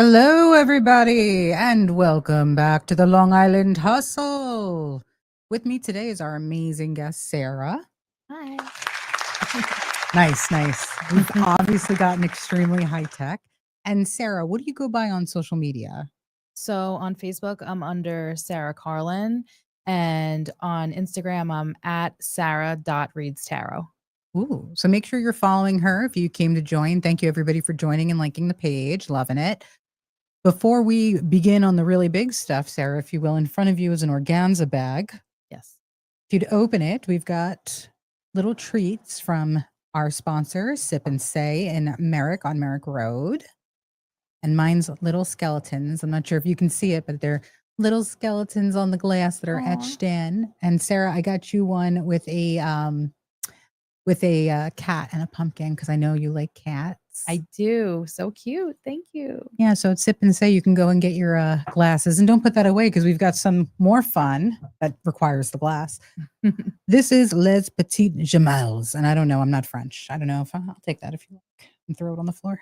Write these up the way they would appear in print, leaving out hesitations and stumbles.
Hello, everybody, and welcome back to the Long Island Hustle. With me today is our amazing guest, Sarah. Hi. Nice, nice. We've obviously gotten extremely high tech. And Sarah, what do you go by on social media? So on Facebook, I'm under Sarah Carlin, and on Instagram, I'm at sarah.readstarot. Ooh, so make sure you're following her if you came to join. Thank you, everybody, for joining and liking the page. Loving it. Before we begin on the really big stuff, Sarah, if you will, in front of you is an organza bag. Yes. If you'd open it, we've got little treats from our sponsor, Sip and Say in Merrick on Merrick Road. And mine's little skeletons. I'm not sure if you can see it, but they're little skeletons on the glass that are Aw. etched in. And Sarah, I got you one with a cat and a pumpkin because I know you like cats. I do. So cute. Thank you. Yeah, so at Sip and Say, you can go and get your glasses. And don't put that away because we've got some more fun that requires the glass. This is Les Petites Gemelles. And I don't know, I'm not French. I don't know if I'll take that if you like and throw it on the floor.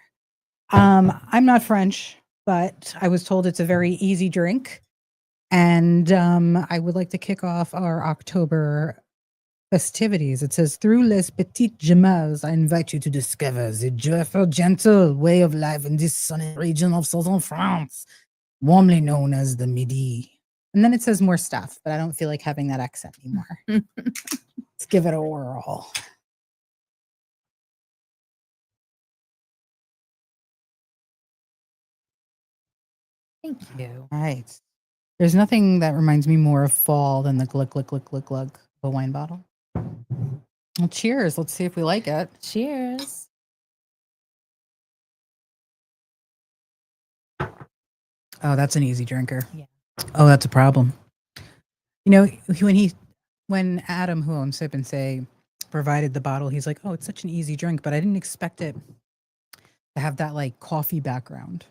I'm not French, but I was told it's a very easy drink. And I would like to kick off our October festivities. It says, through Les Petites Gemelles, I invite you to discover the joyful, gentle way of life in this sunny region of southern France, warmly known as the Midi. And then it says more stuff, but I don't feel like having that accent anymore. Let's give it a whirl. Thank you. All right. There's nothing that reminds me more of fall than the glug, glug, glug, glug, glug of a wine bottle. Well, cheers. Let's see if we like it. Cheers. Oh, that's an easy drinker. Yeah. Oh, that's a problem. You know, when Adam, who owns Sip and Say, provided the bottle, he's like, "Oh, it's such an easy drink," but I didn't expect it to have that like coffee background,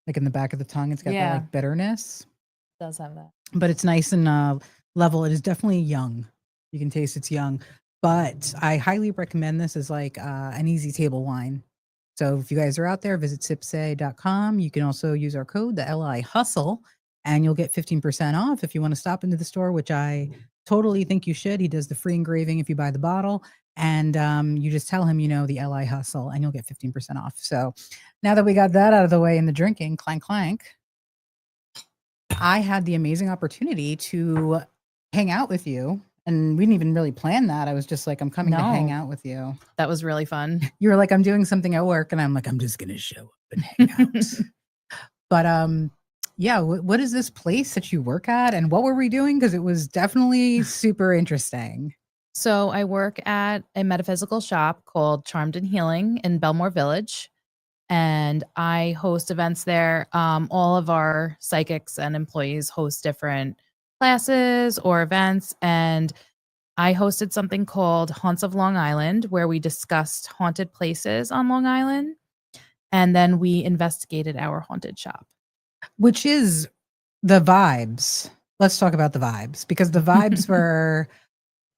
like in the back of the tongue. It's got that like bitterness. It does have that. But it's nice and level. It is definitely young. You can taste it's young, but I highly recommend this as like an easy table wine. So if you guys are out there, visit sipsay.com. You can also use our code, the LI Hustle, and you'll get 15% off if you want to stop into the store, which I totally think you should. He does the free engraving if you buy the bottle. And you just tell him, the LI Hustle, and you'll get 15% off. So now that we got that out of the way in the drinking, clank, clank, I had the amazing opportunity to hang out with you. And we didn't even really plan that. I was just like, I'm coming to hang out with you. That was really fun. You were like, I'm doing something at work. And I'm like, I'm just going to show up and hang out. But yeah, what is this place that you work at? And what were we doing? Because it was definitely super interesting. So I work at a metaphysical shop called Charmed and Healing in Belmore Village. And I host events there. All of our psychics and employees host different classes or events. And I hosted something called Haunts of Long Island, where we discussed haunted places on Long Island. And then we investigated our haunted shop. Which is the vibes. Let's talk about the vibes, because the vibes were,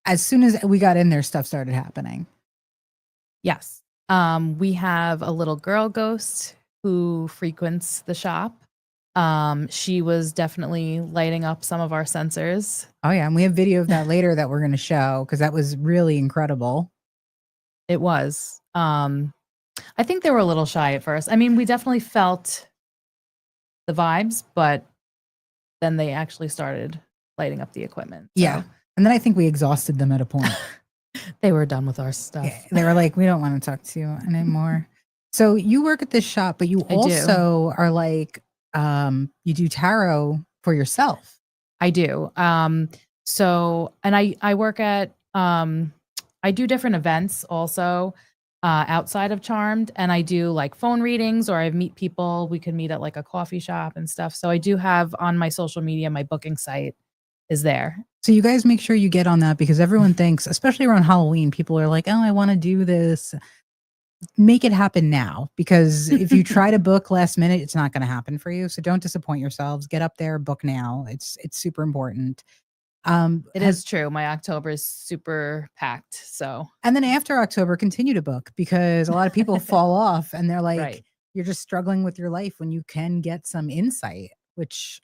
as soon as we got in there, stuff started happening. Yes. We have a little girl ghost who frequents the shop. She was definitely lighting up some of our sensors. Oh yeah, and we have video of that later that we're going to show because that was really incredible. It was. I think they were a little shy at first. I mean, we definitely felt the vibes, but then they actually started lighting up the equipment. So. Yeah. And then I think we exhausted them at a point. They were done with our stuff. Yeah, they were like, we don't want to talk to you anymore. So you work at this shop, but you also are like, you do tarot for yourself. I do. So, and I work at, I do different events also outside of Charmed, and I do like phone readings, or I meet people. We could meet at like a coffee shop and stuff. So I do have on my social media, my booking site is there. So you guys make sure you get on that, because everyone thinks, especially around Halloween, people are like, oh, I want to do this. Make it happen now, because if you try to book last minute, it's not going to happen for you. So don't disappoint yourselves. Get up there, book now. It's super important. It is true. My October is super packed. So, and then after October, continue to book, because a lot of people fall off and they're like, you're just struggling with your life when you can get some insight, which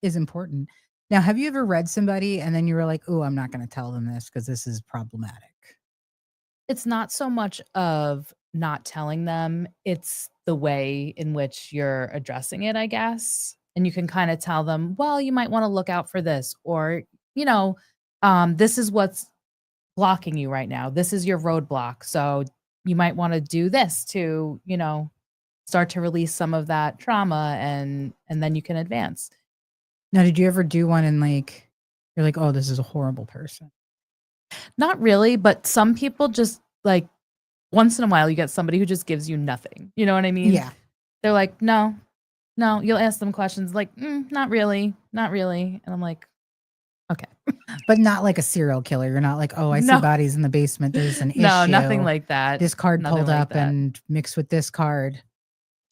is important. Now, have you ever read somebody and then you were like, "Oh, I'm not going to tell them this because this is problematic." It's not so much of not telling them, it's the way in which you're addressing it, I guess. And you can kind of tell them, well, you might want to look out for this, or, you know, this is what's blocking you right now. This is your roadblock. So you might want to do this to, start to release some of that trauma and then you can advance. Now, did you ever do one and like you're like, "Oh, this is a horrible person"? Not really, but some people just like once in a while you get somebody who just gives you nothing. You know what I mean? Yeah. They're like, "No, no." You'll ask them questions like, "Not really, not really," and I'm like, "Okay." But not like a serial killer. You're not like, "Oh, I see No, bodies in the basement. There's an no, issue. nothing like that. This card Nothing pulled like up that. and mixed with this card."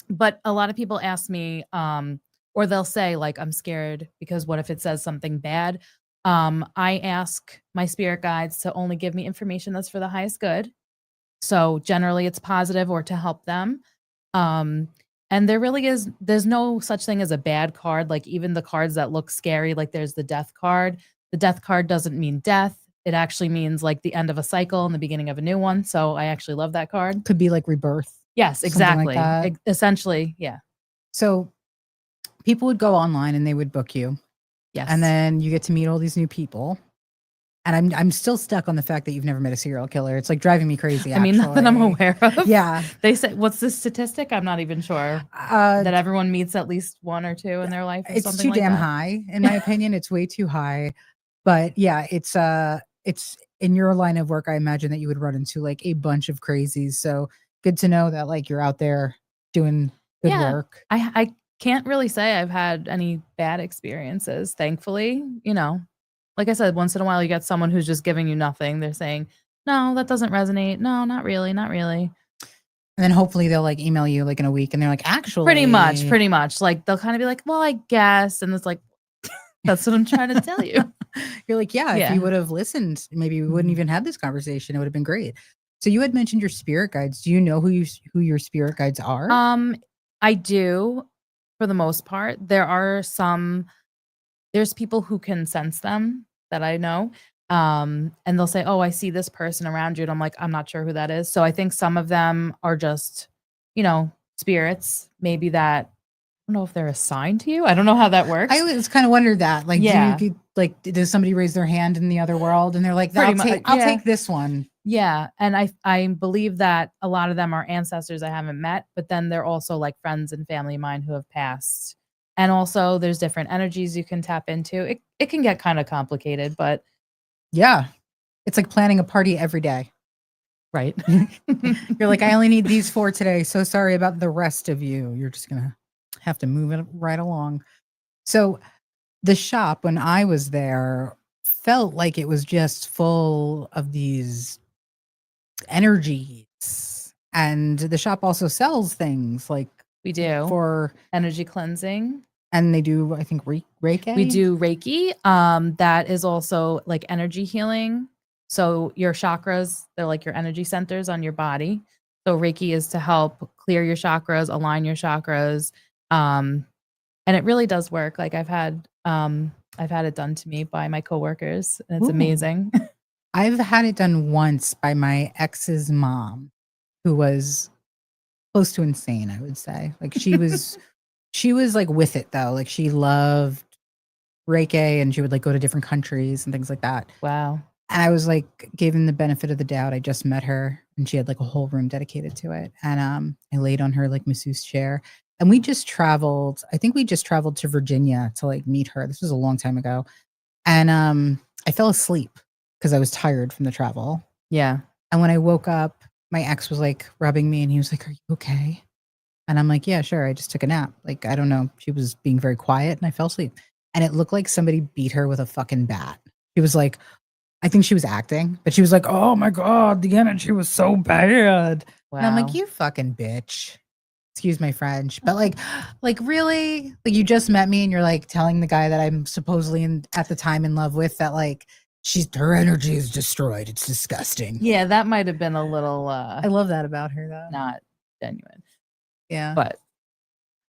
But a lot of people ask me, or they'll say like, "I'm scared because what if it says something bad?" I ask my spirit guides to only give me information that's for the highest good. So generally it's positive or to help them. Um, and there's no such thing as a bad card. Like even the cards that look scary, like there's the death card. The death card doesn't mean death. It actually means like the end of a cycle and the beginning of a new one. So I actually love that card. Could be like rebirth, Yes, something like exactly. that. Essentially, yeah. So people would go online and they would book you, Yes. and then you get to meet all these new people. And I'm still stuck on the fact that you've never met a serial killer. It's like driving me crazy. I mean, not that I'm actually. aware of. Yeah. They say, what's the statistic? I'm not even sure. That everyone meets at least one or two in their life or It's something too like damn that. high, in my opinion. It's way too high. But yeah, it's in your line of work, I imagine that you would run into like a bunch of crazies. So good to know that like you're out there doing good Yeah. work. I can't really say I've had any bad experiences, thankfully. Like I said, once in a while you get someone who's just giving you nothing. They're saying, "No, that doesn't resonate. No, not really, not really." And then hopefully they'll like email you like in a week and they're like, "Actually." Pretty much. Like they'll kind of be like, "Well, I guess." And it's like, that's what I'm trying to tell you. You're like, "Yeah, if Yeah. you would have listened, maybe we wouldn't Mhm. even have this conversation. It would have been great." So you had mentioned your spirit guides. Do you know who your spirit guides are? I do for the most part. There's people who can sense them that I know. And they'll say, "Oh, I see this person around you." And I'm like, "I'm not sure who that is." So I think some of them are just, spirits, maybe that I don't know if they're assigned to you. I don't know how that works. I always kind of wondered that. Like, Yeah. does somebody raise their hand in the other world and they're like, Pretty I'll yeah. take this one." Yeah, and I believe that a lot of them are ancestors I haven't met, but then they're also like friends and family of mine who have passed. And also there's different energies you can tap into. It can get kind of complicated, but Yeah. It's like planning a party every day. right. You're like, "I only need these 4 today. So sorry about the rest of you. You're just going to have to move it right along." So the shop, when I was there, felt like it was just full of these energies. And the shop also sells things like We do for, energy cleansing. and they do, I think, Reiki. We do Reiki. That is also like energy healing. So your chakras, they're like your energy centers on your body. So Reiki is to help clear your chakras, align your chakras. And it really does work. Like I've had it done to me by my coworkers, and it's Ooh. amazing. I've had it done once by my ex's mom, who was close to insane, I would say. Like she was like with it though. Like she loved Reiki and she would like go to different countries and things like that. Wow. And I was like, gave him the benefit of the doubt. I just met her and she had like a whole room dedicated to it. And I laid on her like masseuse chair. And we just traveled, I think we just traveled to Virginia to like meet her. This was a long time ago. And I fell asleep because I was tired from the travel. Yeah. And when I woke up, my ex was like rubbing me and he was like, "Are you okay?" And I'm like, "Yeah, sure. I just took a nap." Like, I don't know. She was being very quiet and I fell asleep. And it looked like somebody beat her with a fucking bat. She was like, I think she was acting, but she was like, "Oh my God, the energy was so bad." Wow. And I'm like, "You fucking bitch." Excuse my French. But like really? Like you just met me and you're like telling the guy that I'm supposedly at the time in love with that like her energy is destroyed. It's disgusting. Yeah, that might have been a little I love that about her though. not genuine. Yeah. But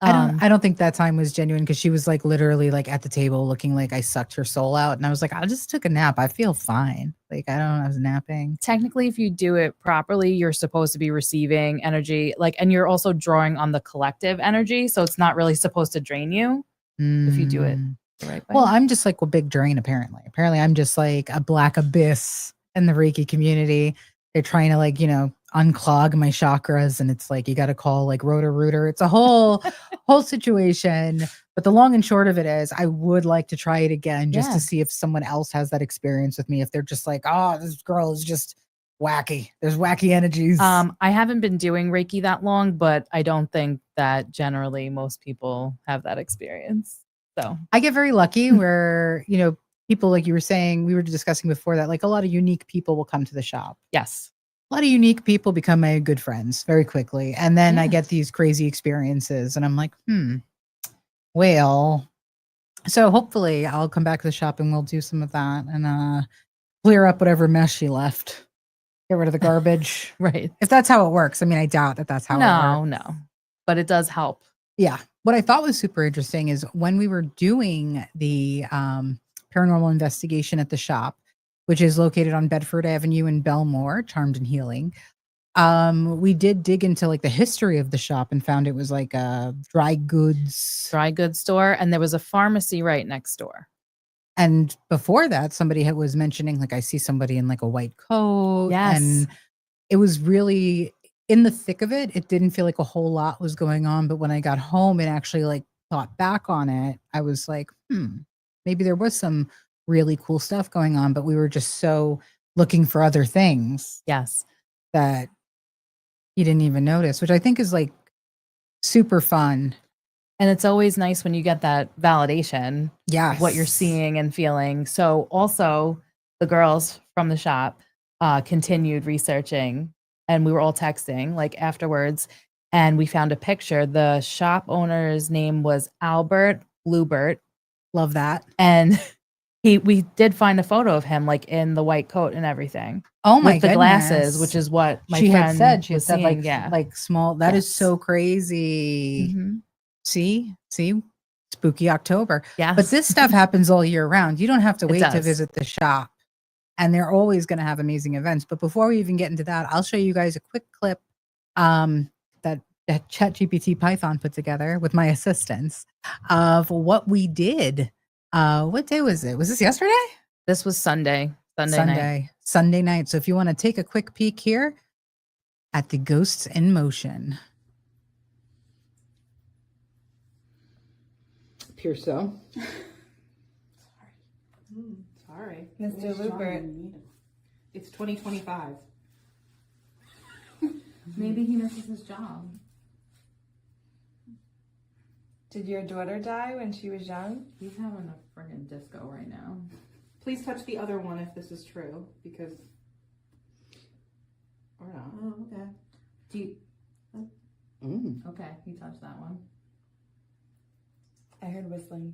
I don't think that time was genuine because she was like literally like at the table looking like I sucked her soul out. And I was like, I just took a nap. I feel fine. Like I was napping. technically, if you do it properly, you're supposed to be receiving energy, like, and you're also drawing on the collective energy. So it's not really supposed to drain you if you do it Mm. the right way. Well, I'm just like a big drain, apparently. Apparently, I'm just like a black abyss in the Reiki community. They're trying to like, unclog my chakras. And it's like you got to call like Roto-Rooter. It's a whole situation. But the long and short of it is I would like to try it again just Yeah. to see if someone else has that experience with me. If they're just like, oh, this girl is just wacky. There's wacky energies. I haven't been doing Reiki that long, but I don't think that generally most people have that experience. So I get very lucky where, people like you were saying, we were discussing before that, like a lot of unique people will come to the shop. yes. A lot of unique people become my good friends very quickly. And then I Yeah. get these crazy experiences and I'm like, well, so hopefully I'll come back to the shop and we'll do some of that and clear up whatever mess she left. Get rid of the garbage. Right. If that's how it works. I mean, I doubt that that's how it works. No. But it does help. Yeah. What I thought was super interesting is when we were doing the paranormal investigation at the shop, which is located on Bedford Avenue in Belmore, Charmed and Healing. We did dig into like the history of the shop and found it was like a dry goods. Dry goods store, and there was a pharmacy right next door. And before that, somebody was mentioning like I see somebody in like a white coat. Yes. And it was really in the thick of it. It didn't feel like a whole lot was going on. But when I got home and actually like thought back on it, I was like, maybe there was some really cool stuff going on, but we were just so looking for other things Yes. that you didn't even notice, which I think is like super fun. And it's always nice when you get that validation Yeah. of what you're seeing and feeling. So also the girls from the shop continued researching, and we were all texting like afterwards, and we found a picture. The shop owner's name was Albert Lubert. Love that. And we did find a photo of him like in the white coat and everything. Oh my with the goodness. glasses, which is what my she friend had said. She had was said seeing, like small. That is Yes. so crazy. Mhm. See, spooky October. Yes. But this stuff happens all year round. You don't have to It wait to does. visit the shop. And they're always going to have amazing events. But before we even get into that, I'll show you guys a quick clip that ChatGPT Python put together with my assistants of what we did. What day was it? Was this yesterday? This was Sunday night. Sunday night. So if you want to take a quick peek here at the Ghosts in Motion. Appears so. Sorry. Mr. Lubert. It's 2025. Maybe he misses his job. Did your daughter die when she was young? He's having a friggin' disco right now. Please touch the other one if this is true, because... Or not. Oh, okay. Do you... Okay, he touched that one. I heard whistling.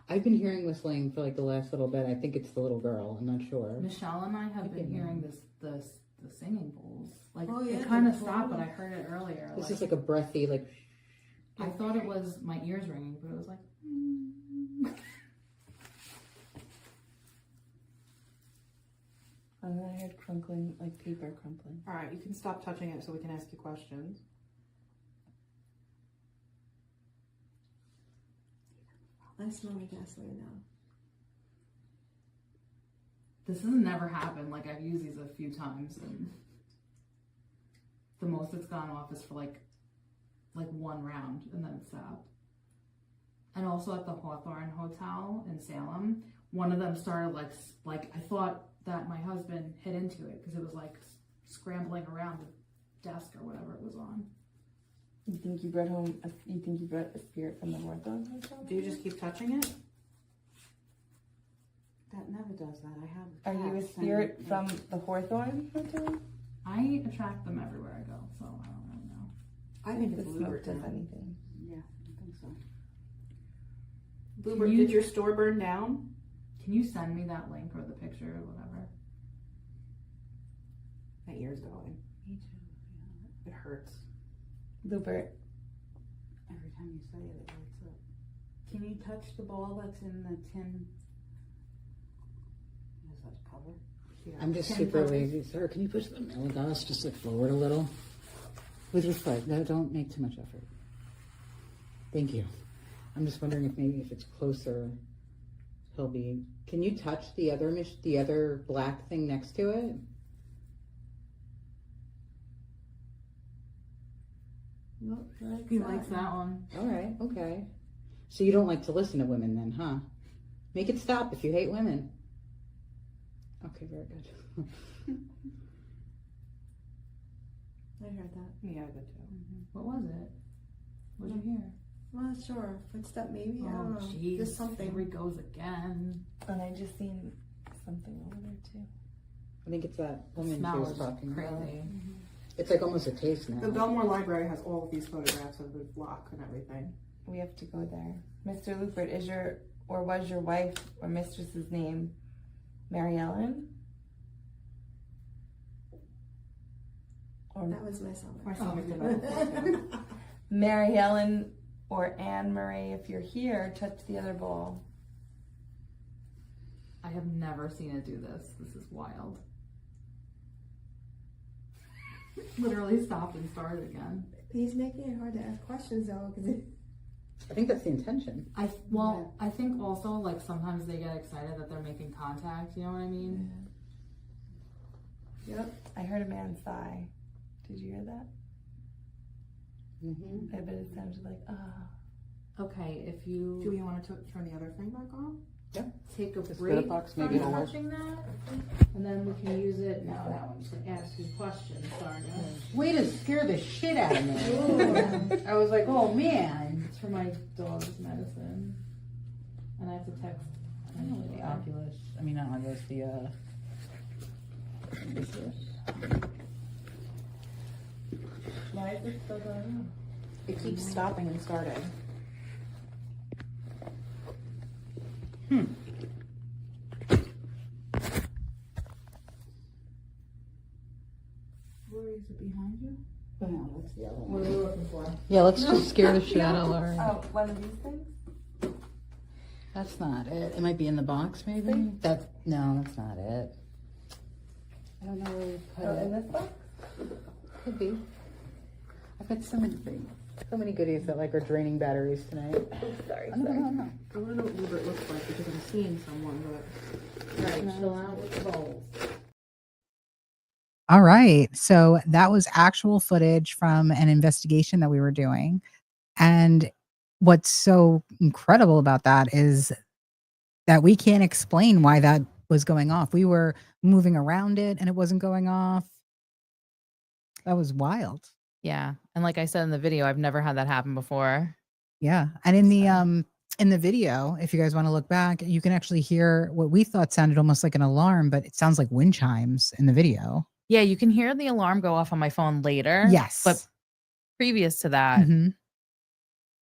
I've been hearing whistling for like the last little bit. I think it's the little girl. I'm not sure. Michelle and I have been hearing the singing bowls. Like Oh, yeah, it kind of the stopped, bowls. but I heard it earlier. This is like a breathy, like. I thought it was my ears ringing, but it was like. And then I heard crunkling, like paper crumpling. Alright, you can stop touching it so we can ask you questions. I smell my gasoline now. This has never happened. Like I've used these a few times, and the most it's gone off is for like one round, and then it stopped. And also at the Hawthorne Hotel in Salem, one of them started like I thought that my husband hit into it because it was like scrambling around the desk or whatever it was on. You think you brought a spirit from the Hawthorne Hotel? Do you just keep touching it? That never does that. I have. Are you a spirit from the Hawthorne Hotel? I attract them everywhere I go, so I don't really know. I think the it's smoke Bluebird does now. anything. Yeah, I think so. Bluebird, you- did your store burn down? Can you send me that link or the picture or whatever? My ear's going. Me too. It hurts. Lubert, time you say it, it lights up. Can you touch the ball that's in the tin? Is that cover? Yeah, I'm just tin super cover. lazy. Sir, can you push the Malagas just like forward a little? With your foot. No, don't make too much effort. Thank you. I'm just wondering if maybe if it's closer, he'll be. Can you touch the other black thing next to it? He likes that one. All right, okay. So you don't like to listen to women then, huh? Make it stop if you hate women. Okay, very good. I heard that. Yeah, I did too. What was it? What did you hear? I'm not sure. Footstep maybe? I don't know. jeez. Just something. Here he goes again. And I just seen something over there too. I think it's that woman she Smell was is talking about. crazy. It's like almost a taste now. The Belmore Library has all of these photographs of the block and everything. We have to go there. Mr. Lupert, is your or was your wife or mistress's name Mary Ellen? Or That was my summer. My stomach did not. Mary Ellen or Anne Marie, if you're here, touch the other ball. I have never seen it do this. This is wild. Literally stopped and started again. He's making it hard to ask questions though, because I think that's the intention. I think also like sometimes they get excited that they're making contact. You know what I mean? Yep. I heard a man sigh. Did you hear that? Mm-hmm. I bet it sounded like ah. Okay, if Do you we want to turn the other thing back on? take a Just break put a box, from maybe it'll work. touching that, and then we can use it now that one to ask you questions. Sorry, guys. Way to scare the shit out of me. I was like, oh man. It's for my dog's medicine, and I have to text. The Oculus. I mean, not Oculus. Why is it still going on? It keeps stopping and starting. Where is it behind you? No, that's the other one. What are we looking for? Yeah, let's just scare the shit out of Laurie. Oh, one of these things? That's not it. It might be in the box, maybe. No, that's not it. I don't know where you put Oh, it. in this box? Could be. I've got so many goodies that like are draining batteries tonight. Sorry, Oh, no, no, no. I want to know what Rupert looks like because I'm seeing someone, but Right, chill out with the bowls. All right. So that was actual footage from an investigation that we were doing. And what's so incredible about that is that we can't explain why that was going off. We were moving around it and it wasn't going off. That was wild. Yeah, and like I said in the video, I've never had that happen before. Yeah. And in the video, if you guys want to look back, you can actually hear what we thought sounded almost like an alarm, but it sounds like wind chimes in the video. Yeah, you can hear the alarm go off on my phone later. Yes. But previous to that, Mhm.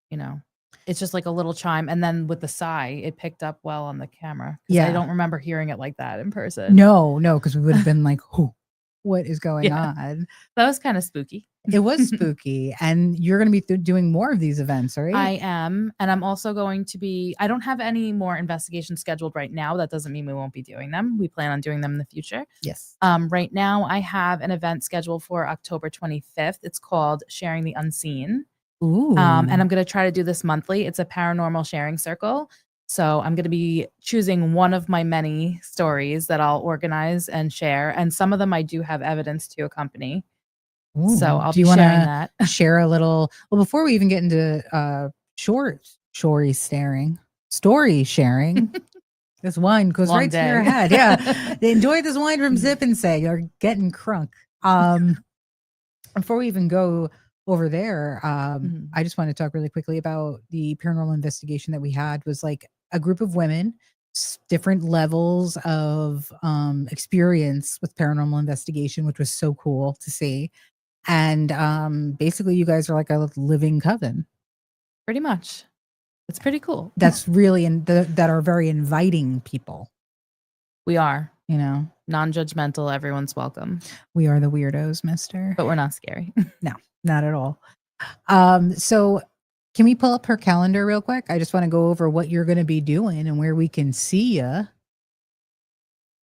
you know, it's just like a little chime. And then with the sigh, it picked up well on the camera. 'Cause Yeah. I don't remember hearing it like that in person. No, because we would have been like, "Who? What is going Yeah. on?" That was kind of spooky. It was spooky. And you're going to be doing more of these events, right? I am. And I'm also going to be, I don't have any more investigations scheduled right now. That doesn't mean we won't be doing them. We plan on doing them in the future. Yes. Right now, I have an event scheduled for October 25th. It's called Sharing the Unseen. Ooh. And I'm going to try to do this monthly. It's a paranormal sharing circle. So I'm going to be choosing one of my many stories that I'll organize and share. And some of them I do have evidence to accompany. Ooh. So I'll Do be you sharing wanna that. share a little? Well, before we even get into story sharing, this wine goes Long right to your day. head. Yeah. Enjoy this wine from Zip and Say. You're getting crunk. Before we even go over there, Mhm. I just want to talk really quickly about the paranormal investigation that we had. Was like a group of women, different levels of experience with paranormal investigation, which was so cool to see. And basically, you guys are like a living coven. Pretty much. It's pretty cool. That's really that are very inviting people. We are You know, non-judgmental. Everyone's welcome, we are the weirdos, Mister. but we're not scary. Not at all. So Can we pull up her calendar real quick? I just want to go over what you're going to be doing and where we can see you.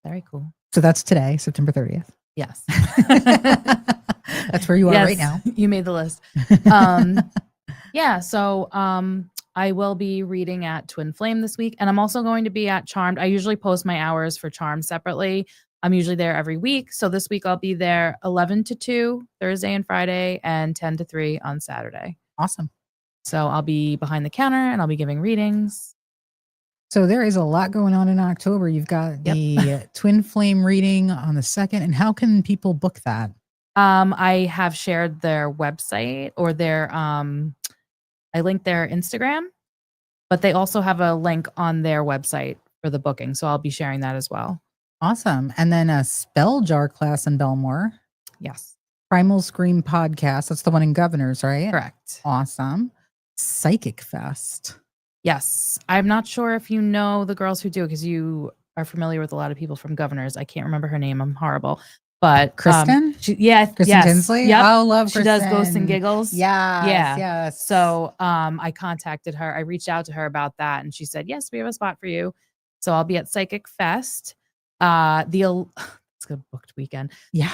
Very cool. So that's today, September 30th. Yes. That's where you are right now. You made the list. Yeah. So I will be reading at Twin Flame this week. And I'm also going to be at Charmed. I usually post my hours for Charmed separately. I'm usually there every week. So this week I'll be there 11 to 2 Thursday and Friday and 10 to 3 on Saturday. Awesome. So I'll be behind the counter and I'll be giving readings. So there is a lot going on in October. You've got the Twin Flame reading on the 2nd. And how can people book that? I have shared their website or their I linked their Instagram, but they also have a link on their website for the booking. So I'll be sharing that as well. Awesome. And then a spell jar class in Belmore. Yes. Primal Scream podcast. That's the one in Governors, right? Correct. Awesome. Psychic Fest. Yes. I'm not sure if you know the girls who do it because you are familiar with a lot of people from Governors. I can't remember her name. I'm horrible. But Kristen? Kristen Kristen Tinsley? Yep. Oh, love She Kristen. does Ghosts and Giggles. Yes, Yeah. yes. So I contacted her. I reached out to her about that and she said, yes, we have a spot for you. So I'll be at Psychic Fest. It's a booked weekend. Yeah.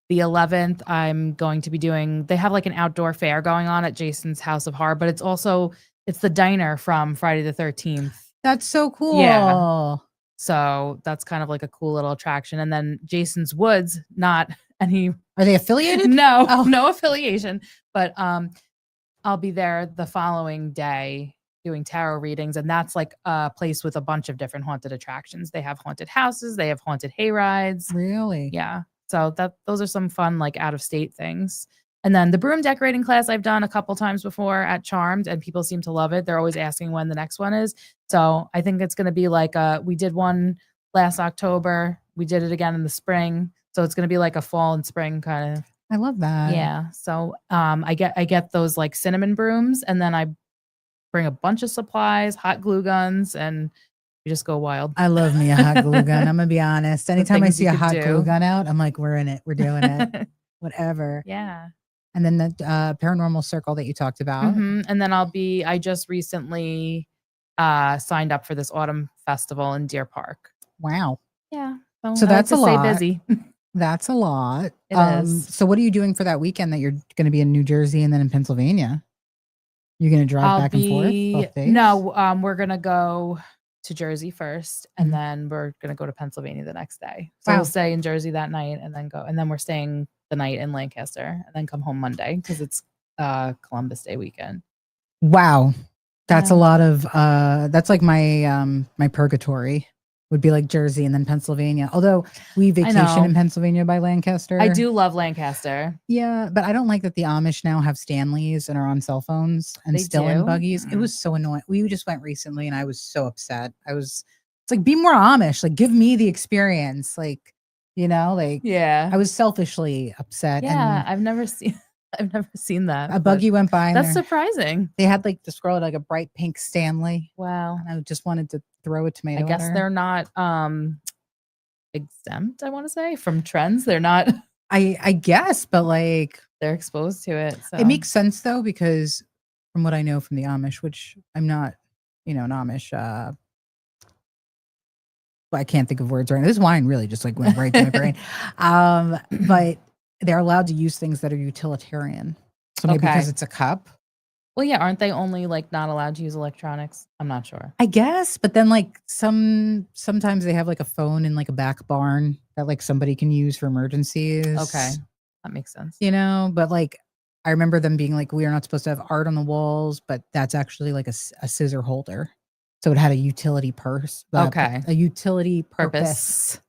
The 11th, I'm going to be doing, they have like an outdoor fair going on at Jason's House of Horror, but it's the diner from Friday the 13th. That's so cool. Yeah. So that's kind of like a cool little attraction. And then Jason's Woods, not any. Are they affiliated? No, Oh. no affiliation. But I'll be there the following day doing tarot readings. And that's like a place with a bunch of different haunted attractions. They have haunted houses. They have haunted hay rides. Really? Yeah. So those are some fun, like out of state things. And then the broom decorating class I've done a couple times before at Charmed and people seem to love it. They're always asking when the next one is. So I think it's going to be like we did one last October. We did it again in the spring. So it's going to be like a fall and spring kind of. I love that. Yeah. So I get those like cinnamon brooms and then I bring a bunch of supplies, hot glue guns, and we just go wild. I love me a hot glue gun. I'm going to be honest. Anytime I things see you a could hot do. glue gun out, I'm like, we're in it. We're doing it. Whatever. Yeah. And then the paranormal circle that you talked about. Mhm. And then I just recently signed up for this autumn festival in Deer Park. Wow. Yeah. So I that's like a to stay lot. busy. That's a lot. It is. So what are you doing for that weekend that you're going to be in New Jersey and then in Pennsylvania? You're going to drive back and forth both days? No, we're gonna go to Jersey first, and Mhm. then we're gonna go to Pennsylvania the next day. So Wow. we'll stay in Jersey that night, and then we're staying the night in Lancaster, and then come home Monday because it's Columbus Day weekend. Wow. That's a Yeah. lot of that's like my my purgatory would be like Jersey and then Pennsylvania. Although we vacation know. in Pennsylvania by Lancaster. I do love Lancaster. Yeah, but I don't like that the Amish now have Stanleys and are on cell phones and They still in do? buggies. It Mm. was so annoying. We just went recently and I was so upset. It's like, be more Amish. Like, give me the experience. Like, like Yeah. I was selfishly upset. Yeah. And I've never seen that. a but buggy went by and That's surprising. they had like the scroll like a bright pink Stanley. Wow. And I just wanted to throw a tomato I guess at her. they're not exempt, I want to say, from trends. They're not I guess, but like they're exposed to it. So it makes sense though, because from what I know from the Amish, which I'm not, an Amish, I can't think of words right now. This wine really just like went right to my brain. But they're allowed to use things that are utilitarian. So maybe Okay. because it's a cup, well, yeah, aren't they only like not allowed to use electronics? I'm not sure. I guess. But then like sometimes they have like a phone in like a back barn that like somebody can use for emergencies. Okay. That makes sense. But like I remember them being like, we are not supposed to have art on the walls, but that's actually like a scissor holder. So it had a utility purse. Okay. A utility Purpose.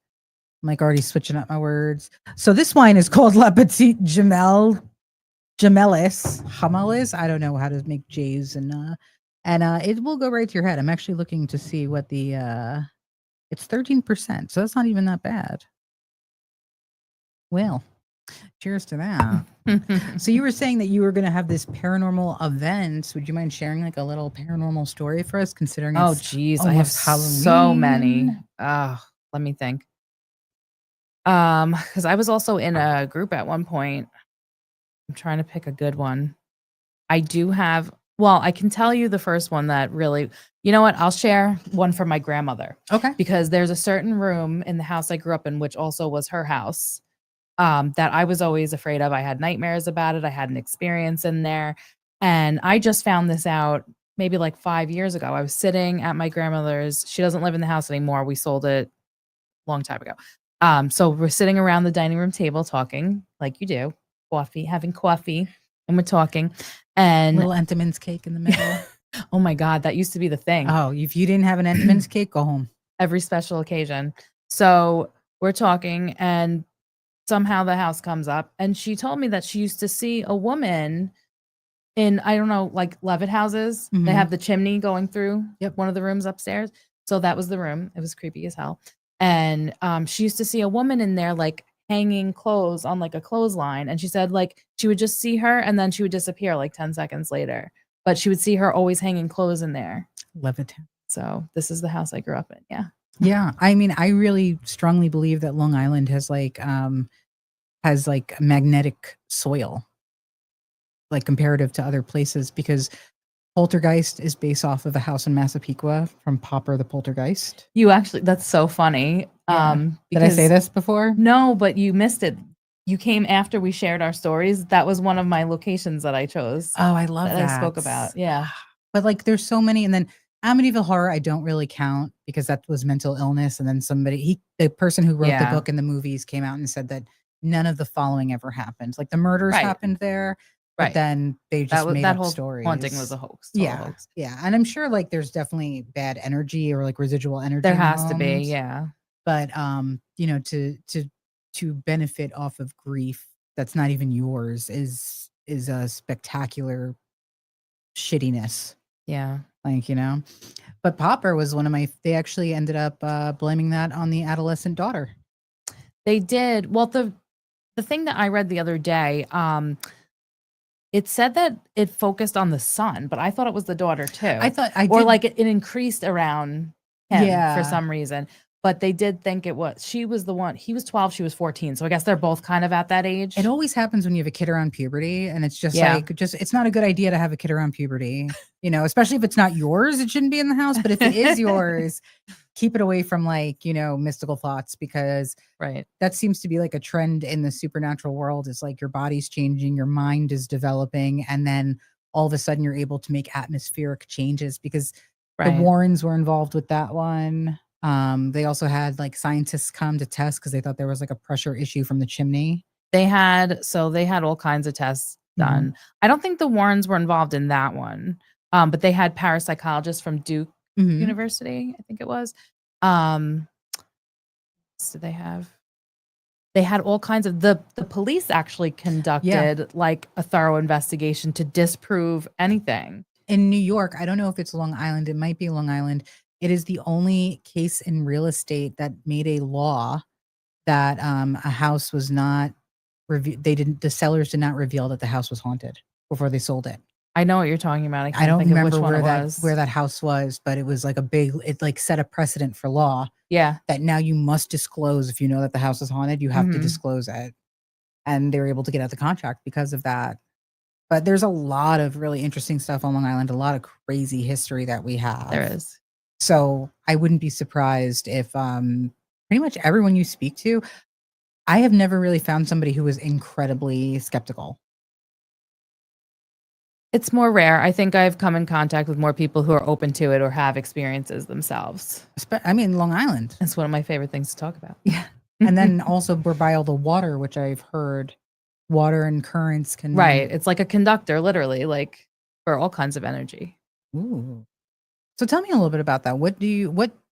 I'm like already switching up my words. So this wine is called La Petite Gemelis. I don't know how to make J's and it will go right to your head. I'm actually looking to see what the it's 13%. So that's not even that bad. Well, cheers to that. So you were saying that you were going to have this paranormal event. Would you mind sharing like a little paranormal story for us, considering Oh, it's geez. I have almost so many. Halloween? Let me think. Because I was also in a group at one point. I'm trying to pick a good one. I do have Well, I can tell you the first one that really, you know what? I'll share one from my grandmother Okay. because there's a certain room in the house I grew up in, which also was her house, that I was always afraid of. I had nightmares about it. I had an experience in there. And I just found this out maybe like 5 years ago. I was sitting at my grandmother's. She doesn't live in the house anymore. We sold it a long time ago. So we're sitting around the dining room table talking like you do, having coffee, and we're talking. And Little Entenmann's cake in the middle. oh my God, that used to be the thing. Oh, if you didn't have an Entenmann's cake, go home. Every special occasion. So we're talking, and somehow the house comes up, and she told me that she used to see a woman in, I don't know, like Levitt houses. They Mhm. have the chimney going through one of the rooms upstairs. So that was the room. It was creepy as hell. And she used to see a woman in there like hanging clothes on like a clothesline. And she said like she would just see her and then she would disappear like 10 seconds later. But she would see her always hanging clothes in there. Levittown. So this is the house I grew up in. Yeah. Yeah. I mean, I really strongly believe that Long Island has magnetic soil, like comparative to other places, because Poltergeist is based off of a house in Massapequa from Popper the Poltergeist. You actually, that's so funny. Yeah. Did I say because- this before? No, but you missed it. You came after we shared our stories. That was one of my locations that I chose Oh, I love that. I spoke about. Yeah. But like there's so many, and then Amityville Horror I don't really count because that was mental illness, and then the person who wrote the Yeah. book and the movies came out and said that none of the following ever happened. Like the murders Right. happened there, but Right. then they just made that up whole stories. haunting was a hoax. Total Yeah, hoax. yeah, and I'm sure like there's definitely bad energy or like residual energy. There in the has to be. homes. Yeah. But to benefit off of grief that's not even yours is a spectacular shittiness. Yeah. Like, but Popper was they actually ended up blaming that on the adolescent daughter. They did. Well, the thing that I read the other day, it said that it focused on the son, but I thought it was the daughter too. I thought like it increased around him Yeah. for some reason. But they did think she was the one. He was 12, she was 14. So I guess they're both kind of at that age. it always happens when you have a kid around puberty, and it's just Yeah. it's not a good idea to have a kid around puberty, especially if it's not yours. It shouldn't be in the house, but if it is yours, keep it away from mystical thoughts, because Right. that seems to be like a trend in the supernatural world. Is like your body's changing, your mind is developing, and then all of a sudden you're able to make atmospheric changes, because Right. the Warrens were involved with that one. They also had like scientists come to test because they thought there was like a pressure issue from the chimney. They had all kinds of tests done. I don't think the Warrens were involved in that one. But they had parapsychologists from Duke Mhm. University, I think it was. What else did they have? They had all kinds of the police actually conducted like a thorough investigation to disprove anything. In New York, I don't know if it's Long Island. It might be Long Island. It is the only case in real estate that made a law that a house was not the sellers did not reveal that the house was haunted before they sold it. I know what you're talking about. I can't I don't think of remember which one where it that was. where that house was, but it was like it like set a precedent for law Yeah. that now you must disclose if you know that the house is haunted, you have to Mhm. disclose it. And they were able to get out the contract because of that. But there's a lot of really interesting stuff on Long Island, a lot of crazy history that we have. There is. So I wouldn't be surprised if pretty much everyone you speak to, I have never really found somebody who was incredibly skeptical. It's more rare. I think I've come in contact with more people who are open to it or have experiences themselves. I mean, Long Island. It's one of my favorite things to talk about. Yeah. And then also we're by all the water, which I've heard water and currents can. Right. It's like a conductor, literally, like for all kinds of energy. Ooh. So tell me a little bit about that. What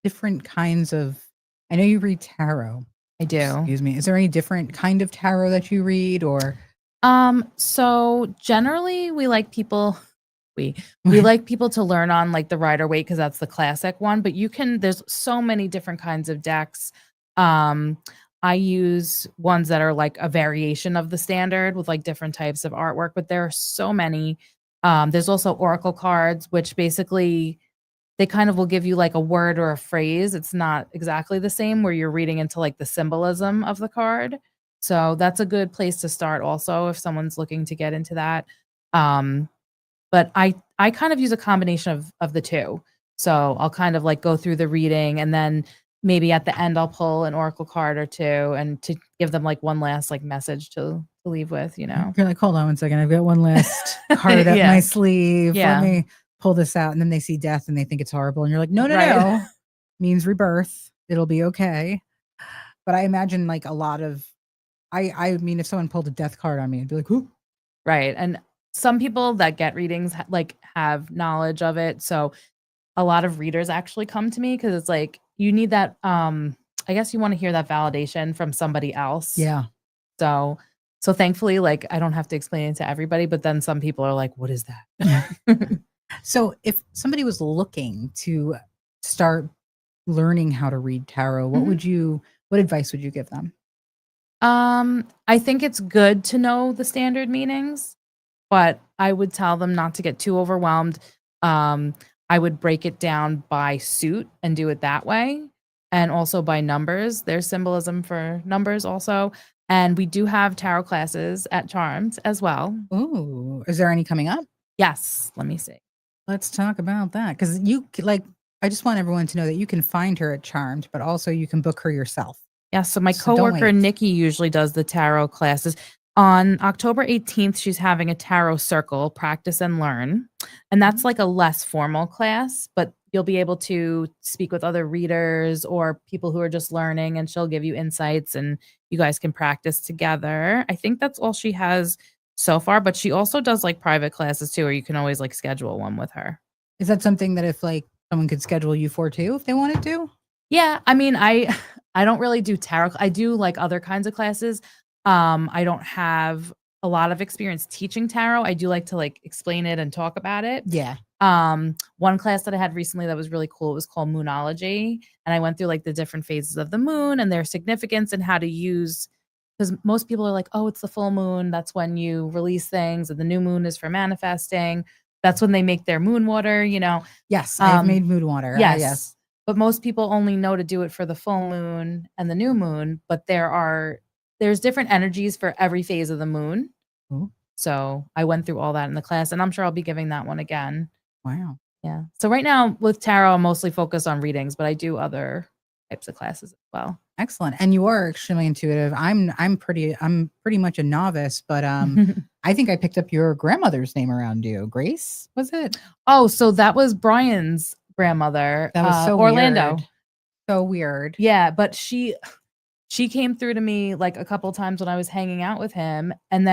different kinds of, I know you read tarot. I do. Excuse me. Is there any different kind of tarot that you read, or? So generally we like people we like people to learn on like the Rider-Waite because that's the classic one, but there's so many different kinds of decks. I use ones that are like a variation of the standard with like different types of artwork, but there are so many. There's also oracle cards, which basically they kind of will give you like a word or a phrase. It's not exactly the same where you're reading into like the symbolism of the card. So that's a good place to start also if someone's looking to get into that. but I kind of use a combination of the two. So I'll kind of like go through the reading, and then maybe at the end I'll pull an oracle card or two, and to give them like one last like message to leave with, you know. You're like, hold on one second. I've got one last card up Yeah. my sleeve. Yeah. Let me pull this out. And then they see death and they think it's horrible. And you're like, no, no, Right. no. Means rebirth. It'll be okay. But I imagine like a lot of, I mean, if someone pulled a death card on me, I'd be like, who? Right. And some people that get readings like have knowledge of it. So a lot of readers actually come to me because it's like you need that I guess you want to hear that validation from somebody else. Yeah. So thankfully, like I don't have to explain it to everybody, but then some people are like, what is that? So if somebody was looking to start learning how to read tarot, what Mhm. what advice would you give them? I think it's good to know the standard meanings, but I would tell them not to get too overwhelmed. I would break it down by suit and do it that way, and also by numbers. There's symbolism for numbers also, and we do have tarot classes at Charmed as well. Ooh, is there any coming up? Yes, let me see. Let's talk about that. Because I just want everyone to know that you can find her at Charmed, but also you can book her yourself. Yeah, so my So don't coworker wait. Nikki usually does the tarot classes. On October 18th, she's having a tarot circle, practice and learn. And that's like a less formal class, but you'll be able to speak with other readers or people who are just learning, and she'll give you insights and you guys can practice together. I think that's all she has so far, but she also does like private classes too, or you can always like schedule one with her. Is that something that if like someone could schedule you for too, if they wanted to? Yeah, I mean, I don't really do tarot. I do like other kinds of classes. I don't have a lot of experience teaching tarot. I do like to like explain it and talk about it. Yeah. One class that I had recently that was really cool, it was called Moonology, and I went through like the different phases of the moon and their significance and how to use, because most people are like, oh, it's the full moon, that's when you release things, and the new moon is for manifesting. That's when they make their moon water, you know. Yes, I've Um, made mood water. Yes. Yes. But most people only know to do it for the full moon and the new moon, but there's different energies for every phase of the moon. Ooh. So I went through all that in the class, and I'm sure I'll be giving that one again. Wow. Yeah. So right now with tarot, I'm mostly focused on readings, but I do other types of classes as well. Excellent. And you are extremely intuitive. I'm pretty much a novice, but I think I picked up your grandmother's name around you. Grace, was it? Oh, so that was Brian's grandmother. That was so Orlando. weird. So weird. Yeah, but she came through to me like a couple times when I was hanging out with him, and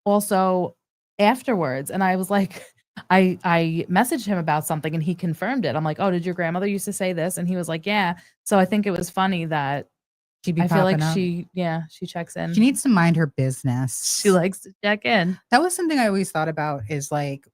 also afterwards, and I was like, I messaged him about something and he confirmed it. I'm like, oh, did your grandmother used to say this? And he was like, yeah. So I think it was funny that She'd be I feel like popping up. she checks in. She needs to mind her business. She likes to check in. That was something I always thought about is like,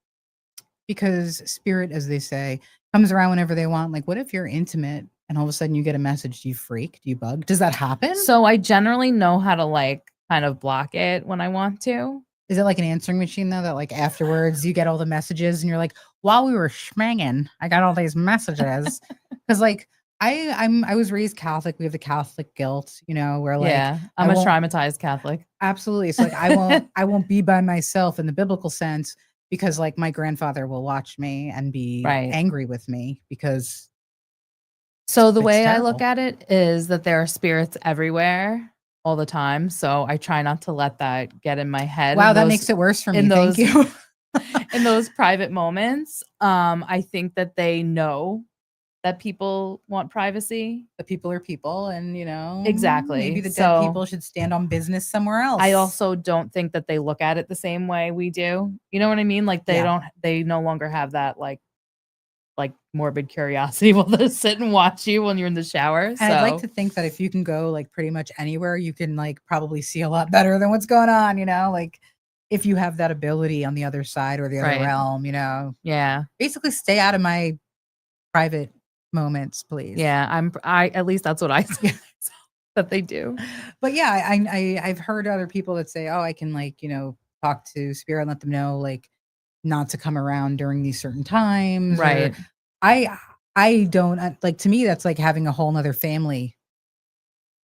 because spirit, as they say, comes around whenever they want. Like, what if you're intimate and all of a sudden you get a message? Do you freak? Do you bug? Does that happen? So I generally know how to like kind of block it when I want to. Is it like an answering machine though, that like afterwards you get all the messages and you're like, while we were schmanging, I got all these messages. Because like I was raised Catholic. We have the Catholic guilt, you know, where like Yeah, I'm I a won't- traumatized Catholic. absolutely. So like I won't be by myself in the biblical sense because like my grandfather will watch me and be Right. angry with me because So the It's way I look terrible. at it is that there are spirits everywhere all the time. So I try not to let that get in my head. wow, in that those- makes it worse for me. in Thank those- you. in those private moments. I think that they know that people want privacy. The people are people, and you know, Exactly. maybe the dead So- people should stand on business somewhere else. I also don't think that they look at it the same way we do. You know what I mean? Like Yeah. they no longer have that like morbid curiosity will they sit and watch you when you're in the shower. And I'd like to think that if you can go like pretty much anywhere, you can like probably see a lot better than what's going on, you know, like if you have that ability on the other side or the other Right. realm, you know, yeah. basically stay out of my private moments, please. Yeah. I at least that's what I say that they do. But yeah, I've heard other people that say, oh, I can like, you know, talk to spirit and let them know like not to come around during these certain times. or- Right. I don't like, to me, that's like having a whole nother family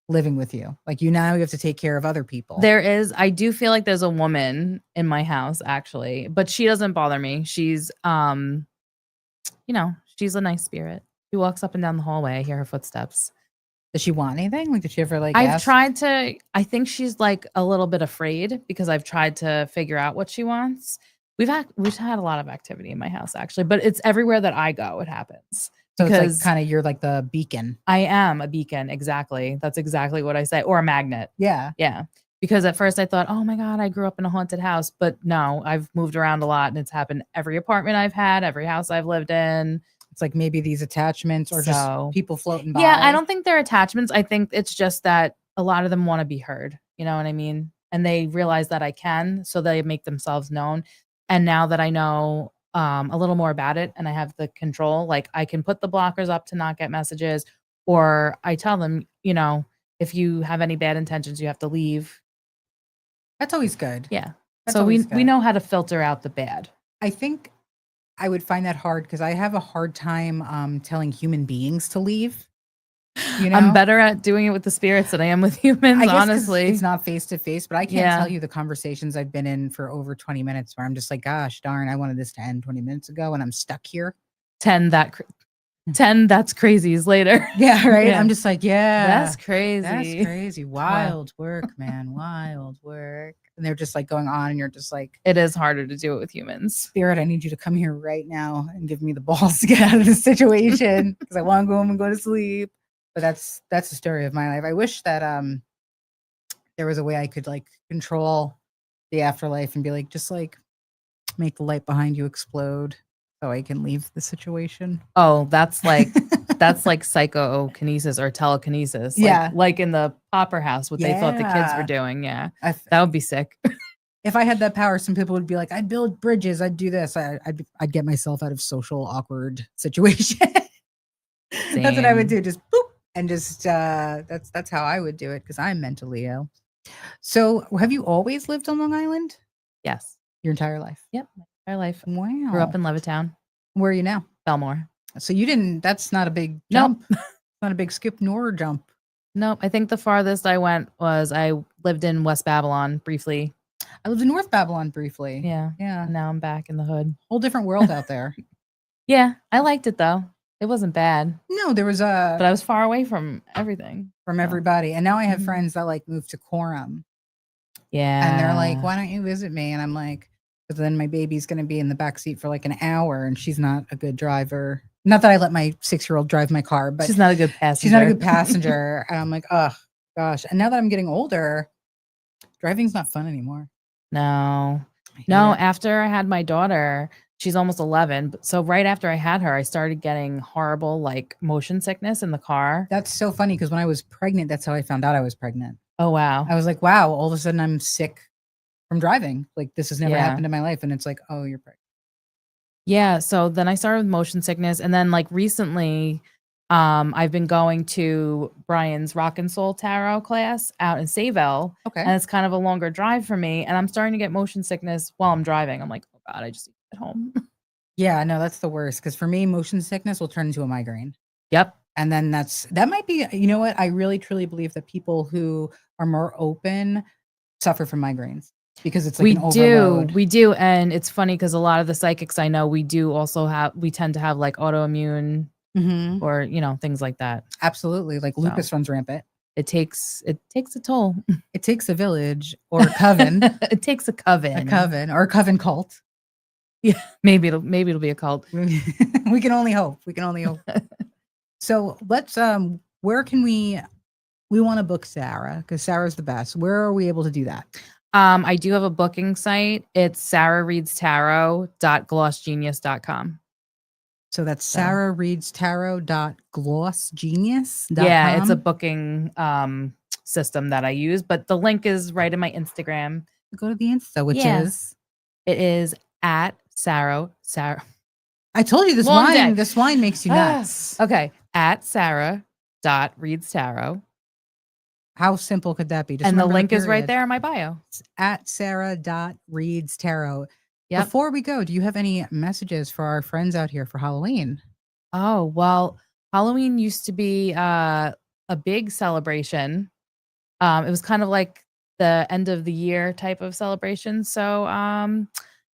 living with you. Like you now you have to take care of other people. I do feel like there's a woman in my house actually, but she doesn't bother me. She's she's a nice spirit. She walks up and down the hallway. I hear her footsteps. Does she want anything? Like did she ever like I've ask? tried to, I think she's like a little bit afraid because I've tried to figure out what she wants. We've had a lot of activity in my house actually, but it's everywhere that I go, it happens. So it's Because like kind of you're like the beacon. I am a beacon, exactly. That's exactly what I say, or a magnet. Yeah. Yeah. Because at first I thought, oh my God, I grew up in a haunted house. But no, I've moved around a lot and it's happened every apartment I've had, every house I've lived in. It's like maybe these attachments or So- just people floating by. Yeah, I don't think they're attachments. I think it's just that a lot of them want to be heard. You know what I mean? And they realize that I can, so they make themselves known. And now that I know a little more about it and I have the control, like I can put the blockers up to not get messages, or I tell them, if you have any bad intentions, you have to leave. That's always good. Yeah. That's So we always good. know how to filter out the bad. I think I would find that hard because I have a hard time telling human beings to leave. You know, I'm better at doing it with the spirits than I am with humans, I guess 'cause honestly. it's not face to face, but I can't Yeah. tell you the conversations I've been in for over 20 minutes where I'm just like, gosh darn, I wanted this to end 20 minutes ago and I'm stuck here. 10 that's crazies later. Yeah, right. Yeah. I'm just like, yeah, That's crazy. that's crazy. Wild work, man. Wild work. And they're just like going on, and you're just like, It is harder to do it with humans. Spirit, I need you to come here right now and give me the balls to get out of this situation because I want to go home and go to sleep. But that's the story of my life. I wish that there was a way I could like control the afterlife and be like, just like make the light behind you explode so I can leave the situation. Oh, that's like psychokinesis or telekinesis. Yeah. Like in the Popper house, what they thought the kids Yeah. were doing. Yeah. I th- That would be sick. if I had that power, some people would be like, I'd build bridges, I'd do this, I'd get myself out of social awkward situation. That's what I would Same. do. Just boop, and just that's how I would do it because I'm mentally ill. So, have you always lived on Long Island Yes. your entire life? Yep. My entire life. Wow. Grew up in Levittown, Where are you now? Belmore. So you didn't. That's not a big Nope. jump. Not a big skip nor jump. Nope. I think the farthest I went was I lived in West Babylon briefly. I lived in North Babylon briefly. Yeah. Yeah. And now I'm back in the hood. Whole different world out there. Yeah. I liked it though. It wasn't bad, No, there was but I was far away from everything. from everybody, and now I have Mhm. friends that like moved to Coram. Yeah. And they're like, why don't you visit me? And I'm like, because then my baby's going to be in the back seat for like an hour and she's not a good driver. Not that I let my 6-year-old drive my car, but she's not a good passenger. she's not a good passenger. And I'm like, oh gosh. And now that I'm getting older, driving's not fun anymore. No. I hate No, it. after I had my daughter, she's almost 11. So right after I had her, I started getting horrible like motion sickness in the car. That's so funny because when I was pregnant, that's how I found out I was pregnant. Oh, wow. I was like, wow, all of a sudden I'm sick from driving. Like this has never Yeah. happened in my life. And it's like, oh, you're pregnant. Yeah. So then I started with motion sickness. And then like recently, I've been going to Brian's Rock and Soul Tarot class out in Sayville. Okay. And it's kind of a longer drive for me. And I'm starting to get motion sickness while I'm driving. I'm like, oh God, I just need to get home. Yeah, no, that's the worst. Because for me, motion sickness will turn into a migraine. Yep. And then that might be, you know what? I really truly believe that people who are more open suffer from migraines because it's like an overload. We do. And it's funny because a lot of the psychics I know, we tend to have like autoimmune Mhm. or, things like that. Absolutely. Like lupus runs rampant. It takes a toll. It takes a village or a coven, It takes a coven. or a coven cult. Maybe it'll be a cult. We can only hope. We can only hope. So let's where can we want to book Sarah because Sarah's the best. Where are we able to do that? I do have a booking site. It's sarahreadstarot.glossgenius.com. So that's So- sarahreadstarot.glossgenius.com. Yeah, it's a booking system that I use, but the link is right in my Instagram. Go to the Insta, which Yeah. is It is at Sarah. I told you this Long day. wine. This wine makes you nuts. Okay, at Sarah.readstarot. How simple could that be? Just And the remember link is right period. there in my bio. It's at sarah.readstarot. Yep. Before we go, do you have any messages for our friends out here for Halloween? Oh, well, Halloween used to be a big celebration It was kind of like the end of the year type of celebration. So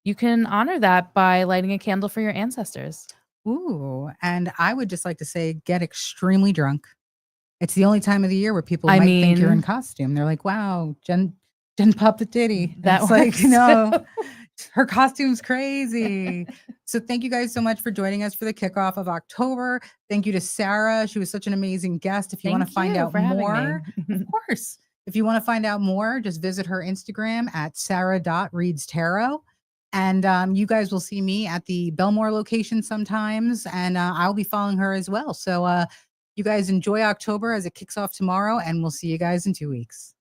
you can honor that by lighting a candle for your ancestors. Ooh, and I would just like to say, get extremely drunk. It's the only time of the year where people I might think you're in mean- costume. They're like, "Wow, Jen popped the titty." And That it's like, works. no, her costume's crazy. So thank you guys so much for joining us for the kickoff of October. Thank you to Sarah. She was such an amazing guest. If you want to Thank find you out for having more, me. of course. If you want to find out more, just visit her Instagram at sarah.readstarot. And you guys will see me at the Belmore location sometimes, and I'll be following her as well. So you guys enjoy October as it kicks off tomorrow, and we'll see you guys in 2 weeks.